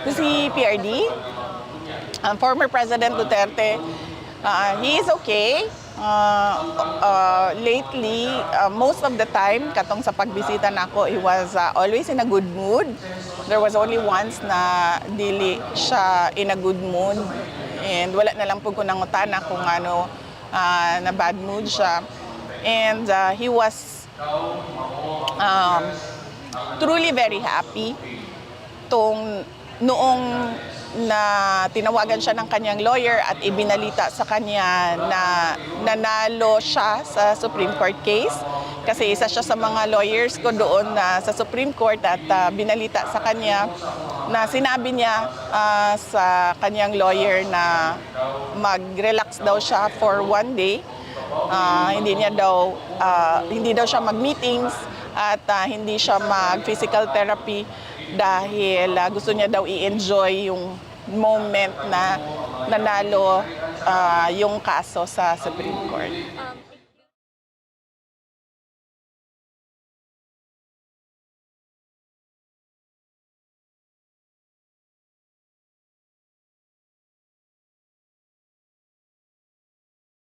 Si PRD, former President Duterte, he is okay. Lately, most of the time, katong sa pagbisita nako, he was always in a good mood. There was only once na dili siya in a good mood. And wala na lang po ko nangutana kung ano, na bad mood siya. And he was truly very happy noong na tinawagan siya ng kanyang lawyer at ibinalita sa kanya na nanalo siya sa Supreme Court case. Kasi isa siya sa mga lawyers ko doon sa Supreme Court at binalita sa kanya na sinabi niya sa kanyang lawyer na mag-relax daw siya for one day. Hindi daw siya mag-meetings at hindi siya mag-physical therapy dahil gusto niya daw i-enjoy yung moment na nanalo yung kaso sa Supreme Court.